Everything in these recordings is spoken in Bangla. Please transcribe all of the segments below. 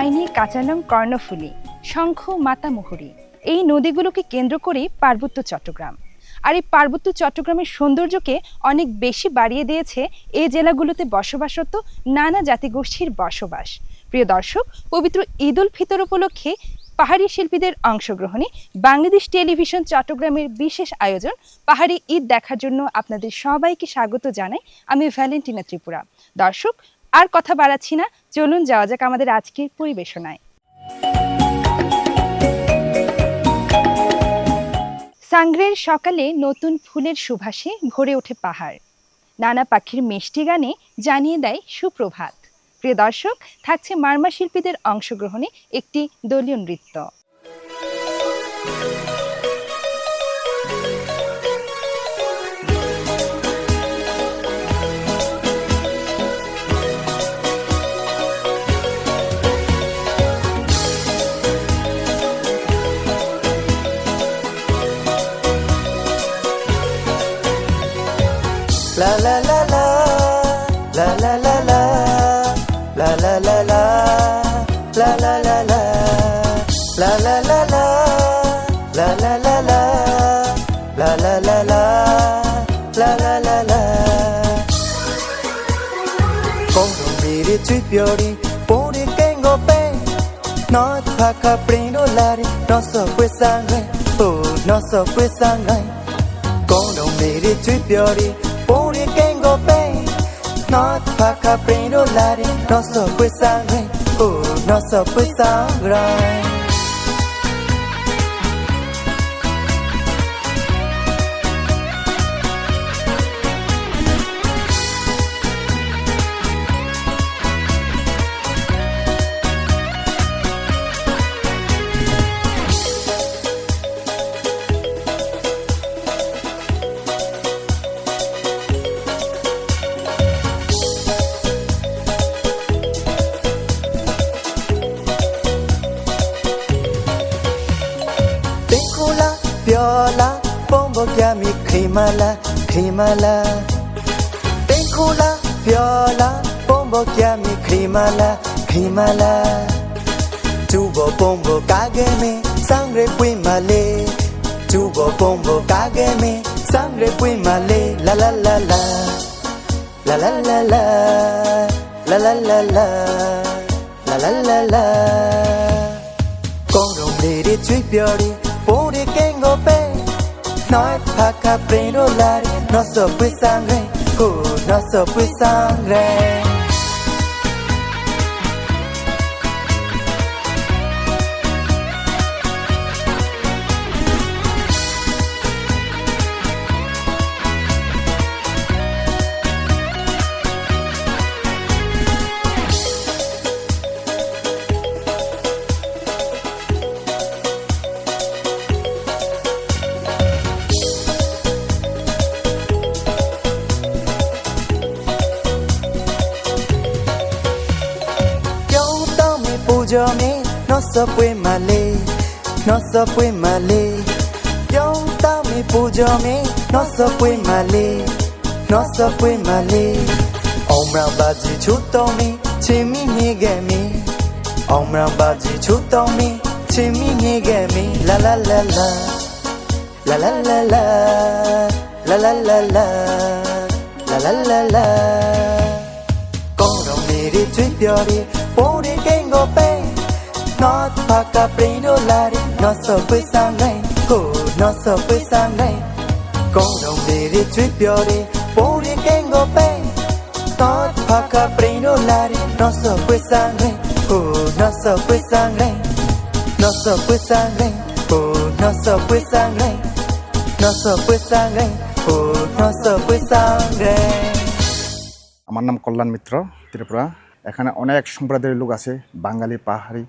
ডাইনি, কাঁচালং, কর্ণফুলী, শঙ্খ, মাতামুহুরী এই নদীগুলোকে কেন্দ্র করেই পার্বত্য চট্টগ্রাম। আর এই পার্বত্য চট্টগ্রামের সৌন্দর্যকে অনেক বেশি বাড়িয়ে দিয়েছে এই জেলাগুলোতে বসবাসরত নানা জাতিগোষ্ঠীর বসবাস। প্রিয় দর্শক, পবিত্র ঈদ উল ফিতর উপলক্ষে পাহাড়ি শিল্পীদের অংশগ্রহণে বাংলাদেশ টেলিভিশন চট্টগ্রামের বিশেষ আয়োজন পাহাড়ি ঈদ দেখার জন্য আপনাদের সবাইকে স্বাগত জানাই আমি ভ্যালেন্টিনা ত্রিপুরা। দর্শক, আর কথা বাড়াচ্ছি না, চলুন যাওয়া যাক আমাদের আজকের পরিবেশনায়। সাংগ্রের সকালে নতুন ফুলের সুবাসে ভরে ওঠে পাহাড়, নানা পাখির মিষ্টি গানে জানিয়ে দেয় সুপ্রভাত। প্রিয় দর্শক, থাকছে মারমা শিল্পীদের অংশগ্রহণে একটি দলীয় নৃত্য। La la la la, la la la la, la la la la, la la la la, la la la la, la la la la, la la la la, la la la la. Con un miri chui piori, puri kengo pe, no thaka prendo lari, no so pues sangre, oh no so pues sangre. Con un miri chui piori. Puri kengo pe, no paka prendo lari, no so pues sangre, oh no so pues sangre. Viola, bombo chiami crimala, crimala. Piccola, viola, bombo chiami crimala, crimala. Tubo bombo kageme, sangre pui male. Tubo bombo kageme, sangre pui male. La la la la, la la la la, la la la la, la la la la. Con rombre di chui piori. Puri kengo pe, no paka prendo lari, no so pues sangre, oh no so pues sangre. Yo me no so pues male, no so pues male. Yo mi pujo me no so pues male, no so pues male. Omra baji chuto me, chimi nige me. Omra baji chuto me, chimi nige me. La la la la, la la la la, la la la la, la la la la. Con meri chui piori, puri kengo pe. No paka prendo lari, no so pues sangre, oh no so pues sangre. Con un meri chui piori, puri kengo pe. No paka prendo lari, no so pues sangre, oh no so pues sangre. No so pues sangre, oh no so pues sangre. No so pues sangre, oh no so pues sangre. আমার নাম কল্যাণ মিত্র, ত্রিপুরা। এখানে অনেক সম্প্রদায়ের লোক আছে, বাঙালি, পাহাড়ি,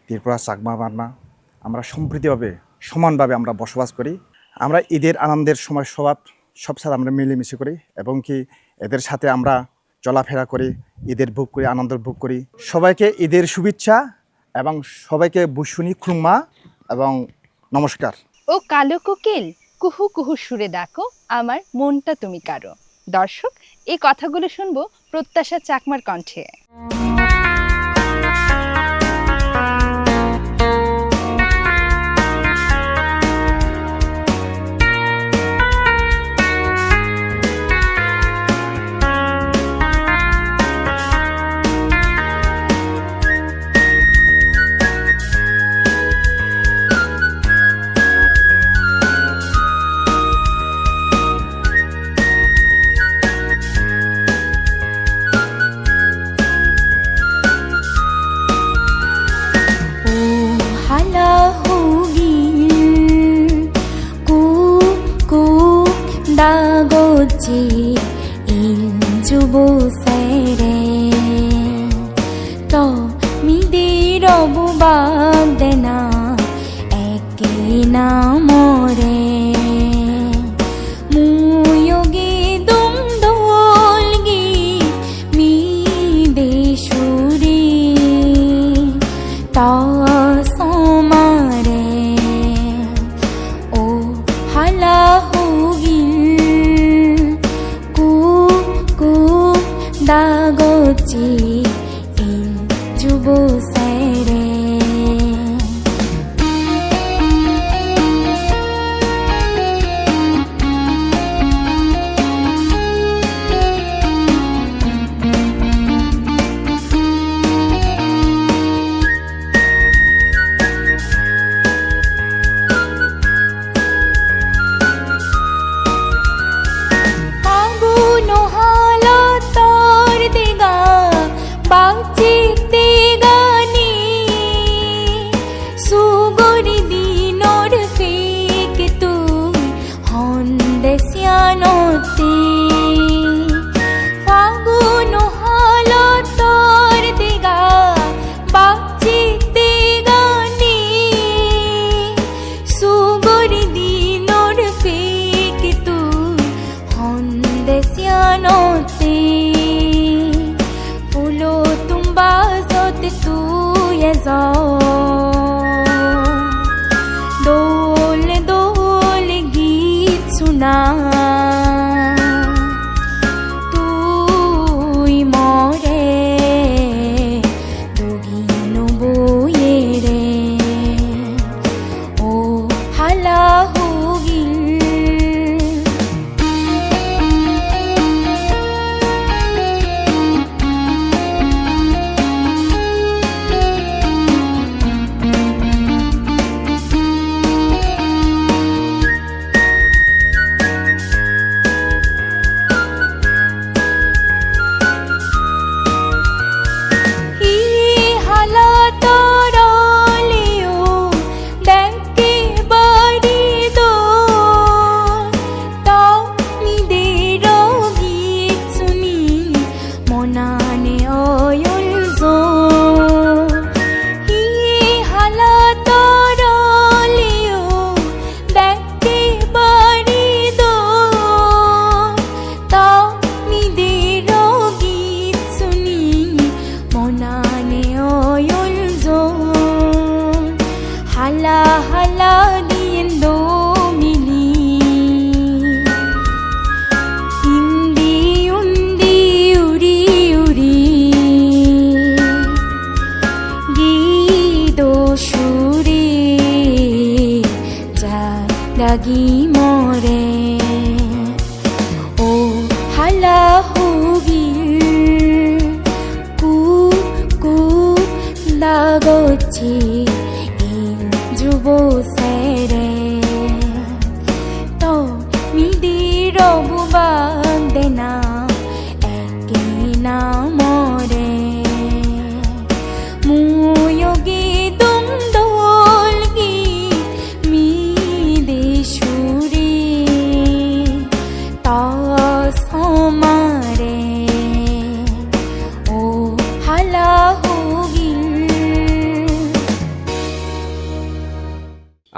ত্রিপুরা, চাকমা, মারমা। আমরা সম্প্রীতিভাবে সমানভাবে আমরা বসবাস করি। আমরা ঈদের আনন্দের সময় সব সাথে আমরা মিলেমিশে করি এবং কি এদের সাথে আমরা চলাফেরা করি, ঈদের ভোগ করি, আনন্দ ভোগ করি। সবাইকে ঈদের শুভেচ্ছা এবং সবাইকে বুশুনি খুরমা এবং নমস্কার। ও কালো কোকিল, কুহু কুহু সুরে ডাকো আমার মনটা তুমি কারো। দর্শক, এই কথাগুলো শুনবো প্রত্যাশা চাকমার কণ্ঠে। 미디로 부박되나 애끼나 모래 무욕이 동돌기 미대수리 떠서마래 오 할라후길 꾹꾹 다고치 인주보세래 아구노 할라떨 대가 박직 대가니 수고리 디노르 페이게 뚜 헌데시아노티 아구노 할라떨 대가 박직 대가니 수고리 디노르 페이게 뚜 hondesyanote fulo tumba sote tu yezo dole dole git suna tui more dogino boyere o halahugil 이 할라떨어리요 땡기 버리도 떠미대로 기춘이 모나네 어율소 이 할라떨어리요 땡기 버리도 떠미대로 기춘이 모나네 어율소 할라 할라 디엔도 미니 인디 운디 우리 우리 기도 슈리 자라기 모래 오 할라후길 꾹꾹 나고치 인주보세래 또 미디로 부박되나 애끼나 모래 무욕이 동돌기 미대수리 떠서마래 오 할라후길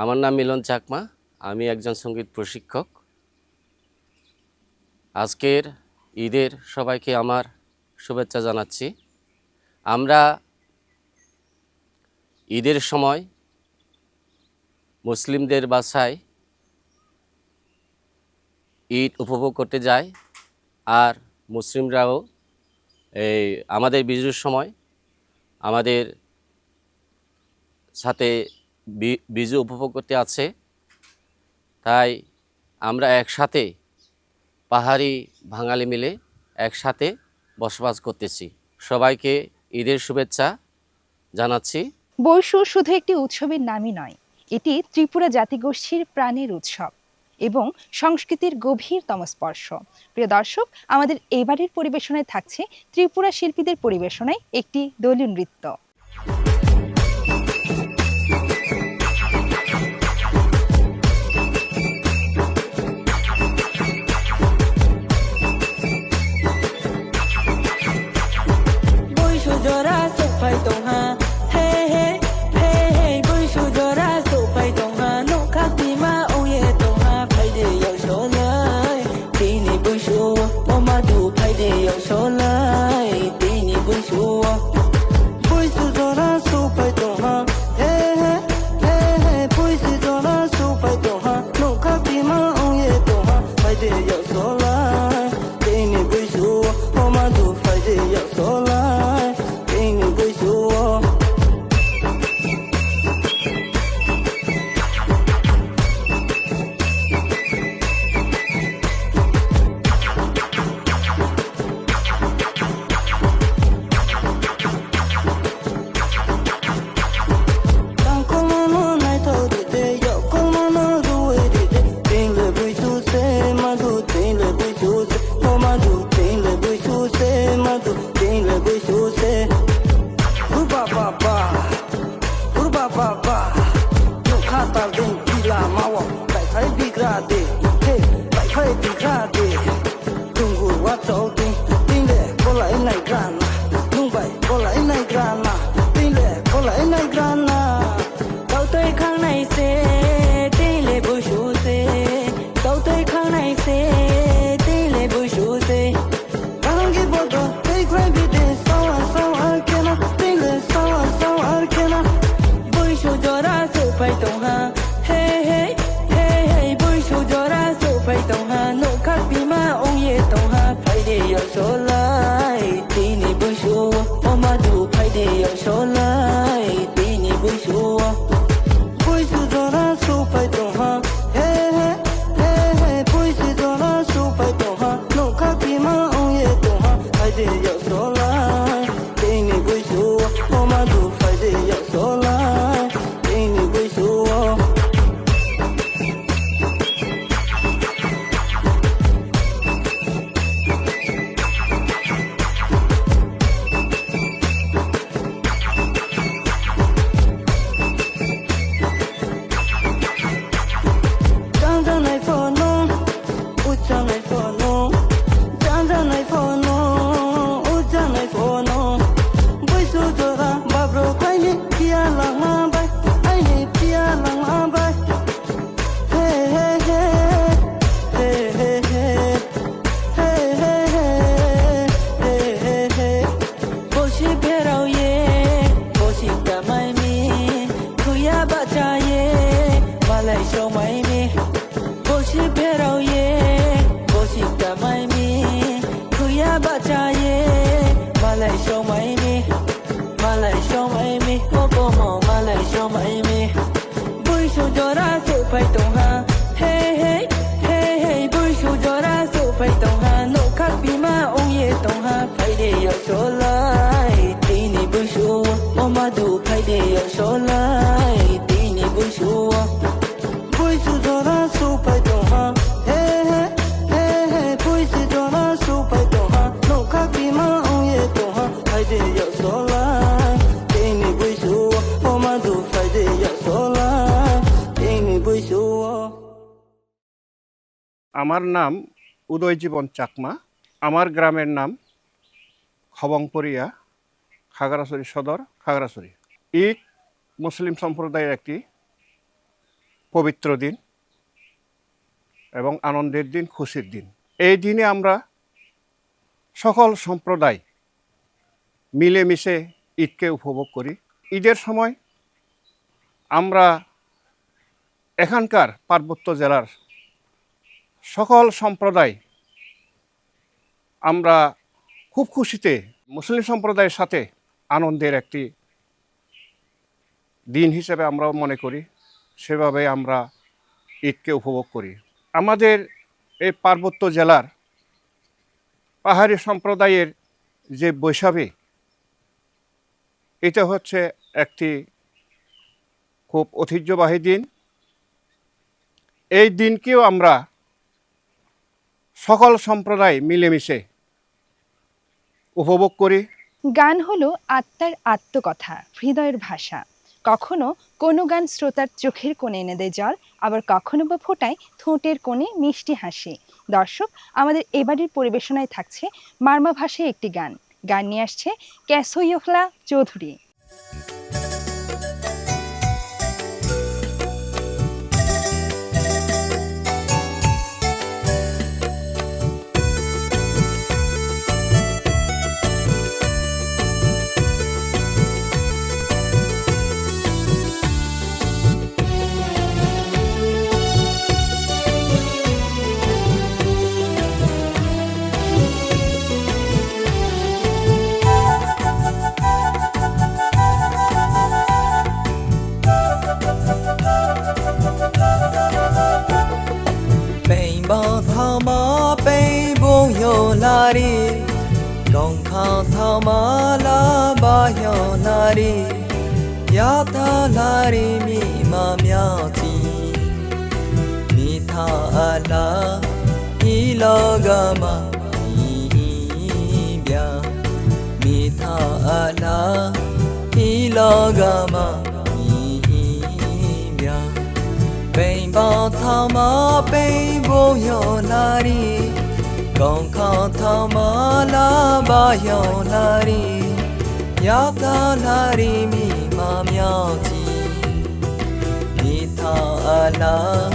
আমার নাম মিলন চাকমা, আমি একজন সঙ্গীত প্রশিক্ষক। আজকের ঈদের সবাইকে আমার শুভেচ্ছা জানাচ্ছি। আমরা ঈদের সময় মুসলিমদের বাসায় ঈদ উপভোগ করতে যাই, আর মুসলিমরাও এই আমাদের বিজুর সময় আমাদের সাথে বিজু উপভোগ করতে আছে। তাই আমরা একসাথে পাহাড়ি বাঙালি মিলে একসাথে বসবাস করতেছি। সবাইকে ঈদের শুভেচ্ছা জানাচ্ছি। বৈশু শুধু একটি উৎসবের নামই নয়, এটি ত্রিপুরা জাতিগোষ্ঠীর প্রাণের উৎসব এবং সংস্কৃতির গভীরতম স্পর্শ। প্রিয় দর্শক, আমাদের এবারের পরিবেশনায় থাকছে ত্রিপুরা শিল্পীদের পরিবেশনায় একটি দলীয় নৃত্য। বৈশু জরা সে ফাইতো 不休哦。当空茫茫来头的的，有空茫茫入围的的，定了不休谁嘛都定了不休谁，我嘛都定了不休谁嘛都定了不休谁。呼吧吧吧，呼吧吧吧，用卡达人比拉马沃，摆开比克拉的，嘿，摆开比克拉的，中国我走的，定了过来来干呐，弄摆过来来干呐，定了过来来干呐。到对抗那些，对嘞不熟悉，到对抗那些，对嘞不熟悉。刚给报道，最快比的扫看呐，定了扫看呐。不熟就让手拍动哈，嘿嘿嘿嘿，不熟就让手拍动哈，弄卡比马翁也动哈，拍的要说来，对你不熟，我嘛都拍的要说来，对你不熟。不是做那手拍动哈，嘿嘿嘿嘿，不是做那手拍动哈，弄卡比马翁也动哈，拍的要说来，对你不熟，我嘛都拍的要说来，对你不熟。张张来佛弄，乌张来佛弄，张张来佛弄，乌张来佛弄。不说做啦，把不快你皮啊浪啊白，爱你皮啊浪啊白。嘿嘿嘿，嘿嘿嘿，嘿嘿嘿，嘿嘿嘿。不是别绕耶，不是大麦米，苦呀巴扎耶，马来小麦米。不是别绕耶，不是大麦米，苦呀巴扎耶，马来小麦米，马来小麦米，我不毛马来小麦米。不说就让手拍动哈，嘿嘿嘿嘿，不说就让手拍动哈，弄卡比马翁也动哈，拍的要说来，对你不熟，我嘛都拍的要说来，对你不熟。不是做那手拍动哈，嘿嘿嘿嘿，不是做那手拍动哈，弄卡比马翁也动哈，拍的要说来，对你不熟，我嘛都拍的要说来，对你不熟。আমার নাম উদয় জীবন চাকমা। আমার গ্রামের নাম খবংপরিয়া, খাগড়াছড়ি সদর, খাগড়াছড়ি। ঈদ মুসলিম সম্প্রদায়ের একটি পবিত্র দিন এবং আনন্দের দিন, খুশির দিন। এই দিনে আমরা সকল সম্প্রদায় মিলেমিশে ঈদকে উপভোগ করি। ঈদের সময় আমরা এখানকার পার্বত্য জেলার সকল সম্প্রদায় আমরা খুব খুশিতে মুসলিম সম্প্রদায়ের সাথে আনন্দের একটি দিন হিসেবে আমরাও মনে করি, সেভাবে আমরা ঈদকে উপভোগ করি। আমাদের এই পার্বত্য জেলার পাহাড়ি সম্প্রদায়ের যে বৈশাখী, এটা হচ্ছে একটি খুব ঐতিহ্যবাহী দিন। এই দিনকেও আমরা সকল সম্প্রদায় মিলেমিশে উপভোগ করি। গান হলো আত্মার আত্মকথা, হৃদয়ের ভাষা। কখনো কোনো গান শ্রোতার চোখের কোণে এনে দেয় জল, আবার কখনো বা ফোটায় ঠোঁটের কোণে মিষ্টি হাসি। দর্শক, আমাদের এবারের পরিবেশনায় থাকছে মারমা ভাষায় একটি গান। গান নিয়ে আসছে ক্যাসোইয়খলা Chowdhury. 나리 공카타마라 바여 나리 야타 나리 미마мя지 미타알라 이러가마 이비야 미타알라 이러가마 이비야 베이바타마 베이보여 나리 공카타마라 바여 나리 야타 나리 미마мя지 미타알라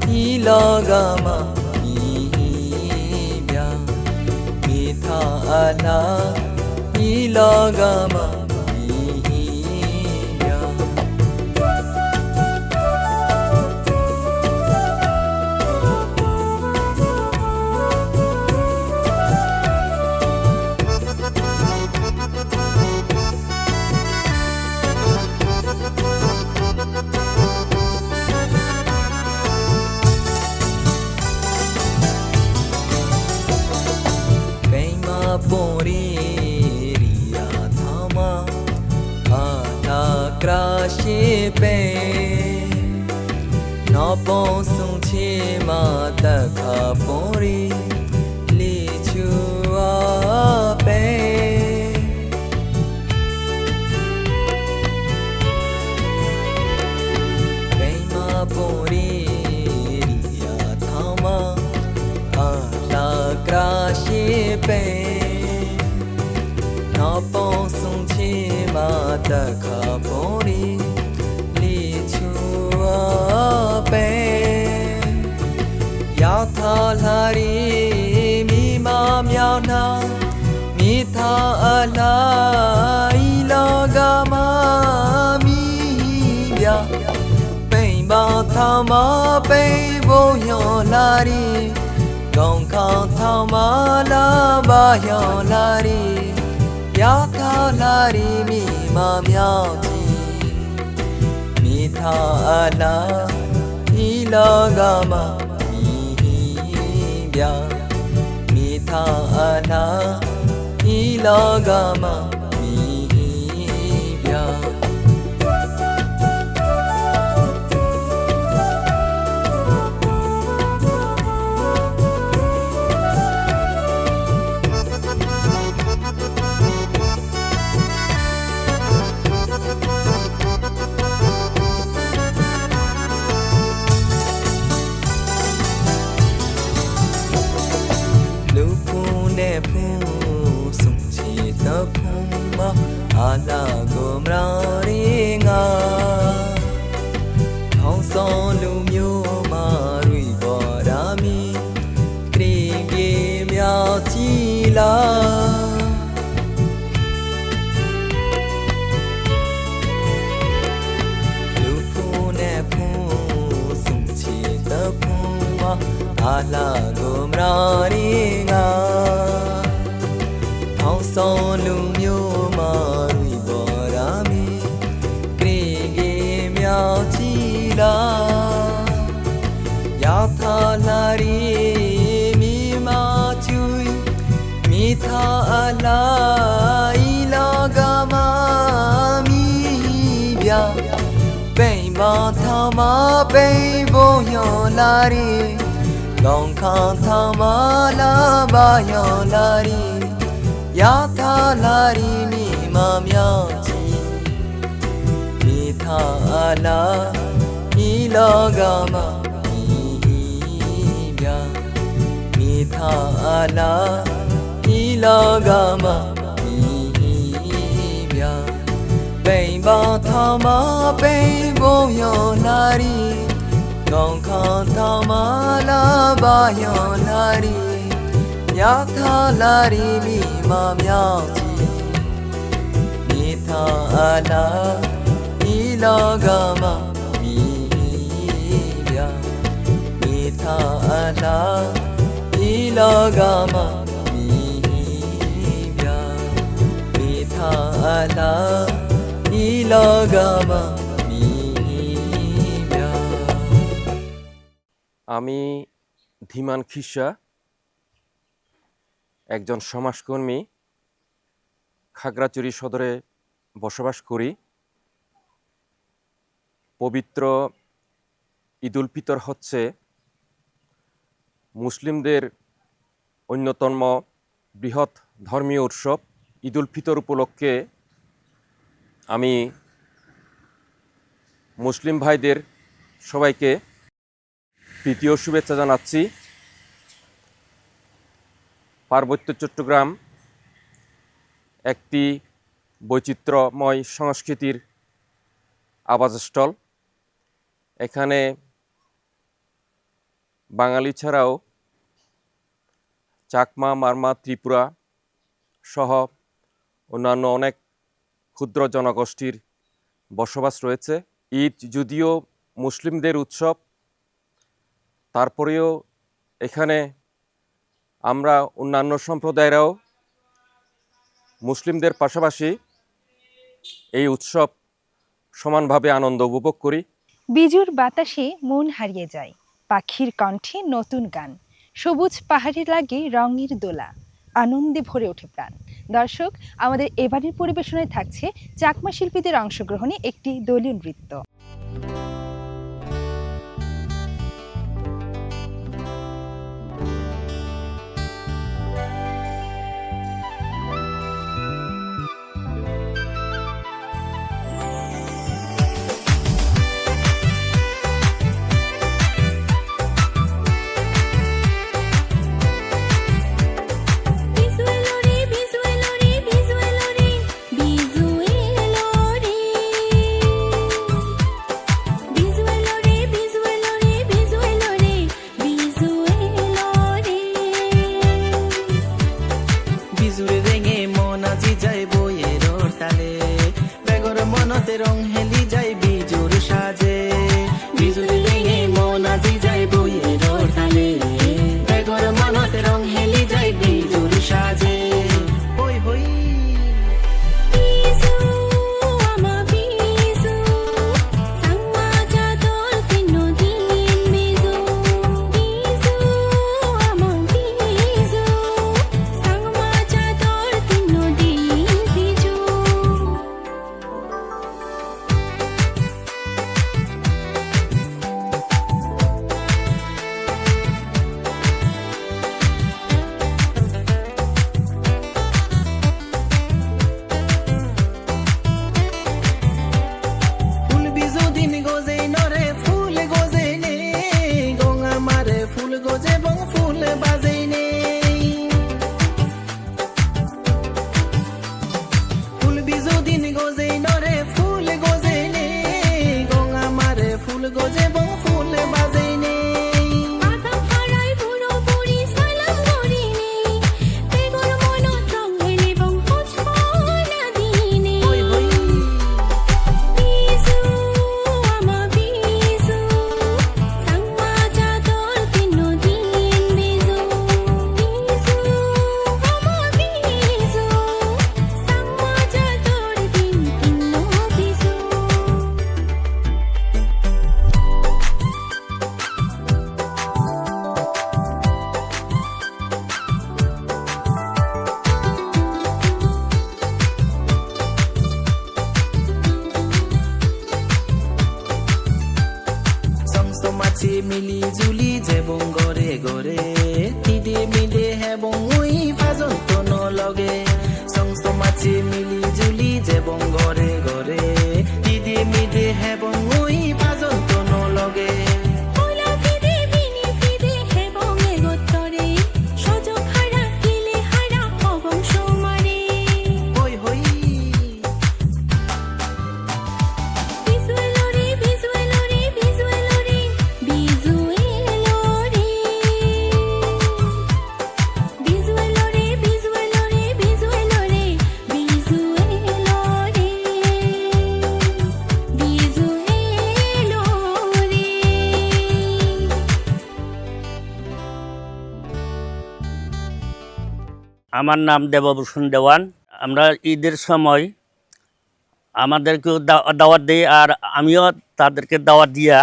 이러가마 이비야 미타알라 이러가마 이비야 Poriria thama ala krashi pe no pon sung chi ma ta kha pori li chu a pe Pema poriria thama ala krashi pe Napon sung chi ma ta kha pori li chua pe Ya tha lari mi ma myao na mi tha ala ilaga ma mi bya Pain ba tha ma pain bo yo lari Gong kha tha ma la ba yo lari Yata lari mi ma myao ji Mi tha ala ilagama mi bya Mi tha ala ilagama mi bya Ala gomrari nga Thong son lu myo ma rui borami Kring ye myao chi la Lu phu ne phu sung chi ta phu ma Ala gomrari nga Thong son lu myo ma Yatha lari mi ma chui mi tha ala ilagama mi bya Pain ba tha ma pain bo yo lari Gong kha tha ma la ba yo lari Yatha lari mi ma myao chi mi tha ala ilagama mi tha ala ilagama bya Pain ba tha ma pain bo yo lari Gong kha tha ma la ba yo lari Yatha lari mi ma myao chi mi tha ala ilagama mi tha ala ilagama mi tha ala ilagama mi আমি ধীমান খিসা একজন সমাজকর্মী, খাগড়াছড়ি সদরে বসবাস করি। পবিত্র ঈদুল ফিতর হচ্ছে মুসলিমদের অন্যতম বৃহৎ ধর্মীয় উৎসব। ঈদুল ফিতর উপলক্ষে আমি মুসলিম ভাইদের সবাইকে প্রীতি ও শুভেচ্ছা জানাচ্ছি। পার্বত্য চট্টগ্রাম একটি বৈচিত্র্যময় সংস্কৃতির আবাসস্থল। এখানে বাঙালি ছাড়াও চাকমা, মারমা, ত্রিপুরা সহ অন্যান্য অনেক ক্ষুদ্র জনগোষ্ঠীর বসবাস রয়েছে। ঈদ যদিও মুসলিমদের উৎসব, তারপরেও এখানে আমরা অন্যান্য সম্প্রদায়েরাও মুসলিমদের পাশাপাশি এই উৎসব সমানভাবে আনন্দ উপভোগ করি। বিজুর বাতাসে মন হারিয়ে যায়, পাখির কণ্ঠে নতুন গান, সবুজ পাহাড়ে লাগে রঙের দোলা, আনন্দে ভরে ওঠে প্রাণ। দর্শক, আমাদের এবারের পরিবেশনায় থাকছে চাকমা শিল্পীদের অংশগ্রহণে একটি দলীয় নৃত্য। মিলি জুলি যেবং গরে গরে তিদে মিদে হেবং উই ফাজন্ত নলগে সংস্ত মাছি মিলি জুলি যেবং গরে গরে তিদে মিদে হেবং উই ফাজন্ত নলগে আমার নাম দেবভূষণ দেওয়ান। আমরা ঈদের সময় আমাদেরকেও দাওয়াত দিই, আর আমিও তাদেরকে দাওয়াত দিয়া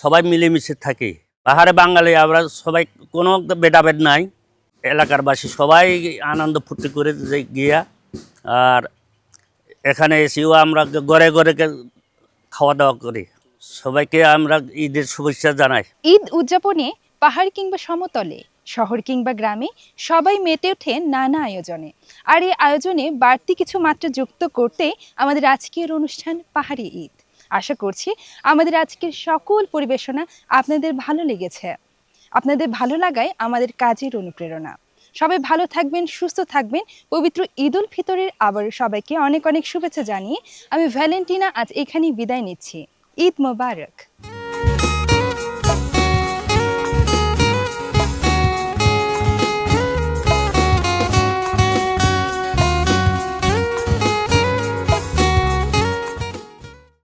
সবাই মিলেমিশে থাকি। পাহাড়ে বাঙালি আমরা সবাই, কোনো ভেদাভেদ নাই। এলাকারবাসী সবাই আনন্দ ফুর্তি করে যে গিয়া। আর এখানে এসেও আমরা ঘরে ঘরে খাওয়া দাওয়া করি। সবাইকে আমরা ঈদের শুভেচ্ছা জানাই। ঈদ উদযাপনে পাহাড় কিংবা সমতলে, শহর কিংবা গ্রামে সবাই মেতে ওঠে নানা আয়োজনে। আর এই আয়োজনে বাড়তি কিছু মাত্রা যুক্ত করতে আমাদের আজকের অনুষ্ঠান পাহাড়ি ঈদ। আশা করছি আমাদের আজকের সকল পরিবেশনা আপনাদের ভালো লেগেছে। আপনাদের ভালো লাগায় আমাদের কাজের অনুপ্রেরণা। সবাই ভালো থাকবেন, সুস্থ থাকবেন। পবিত্র ঈদ উল ফিতরের আবারও সবাইকে অনেক অনেক শুভেচ্ছা জানিয়ে আমি ভ্যালেন্টিনা আজ এখানেই বিদায় নিচ্ছি। ঈদ মোবারক।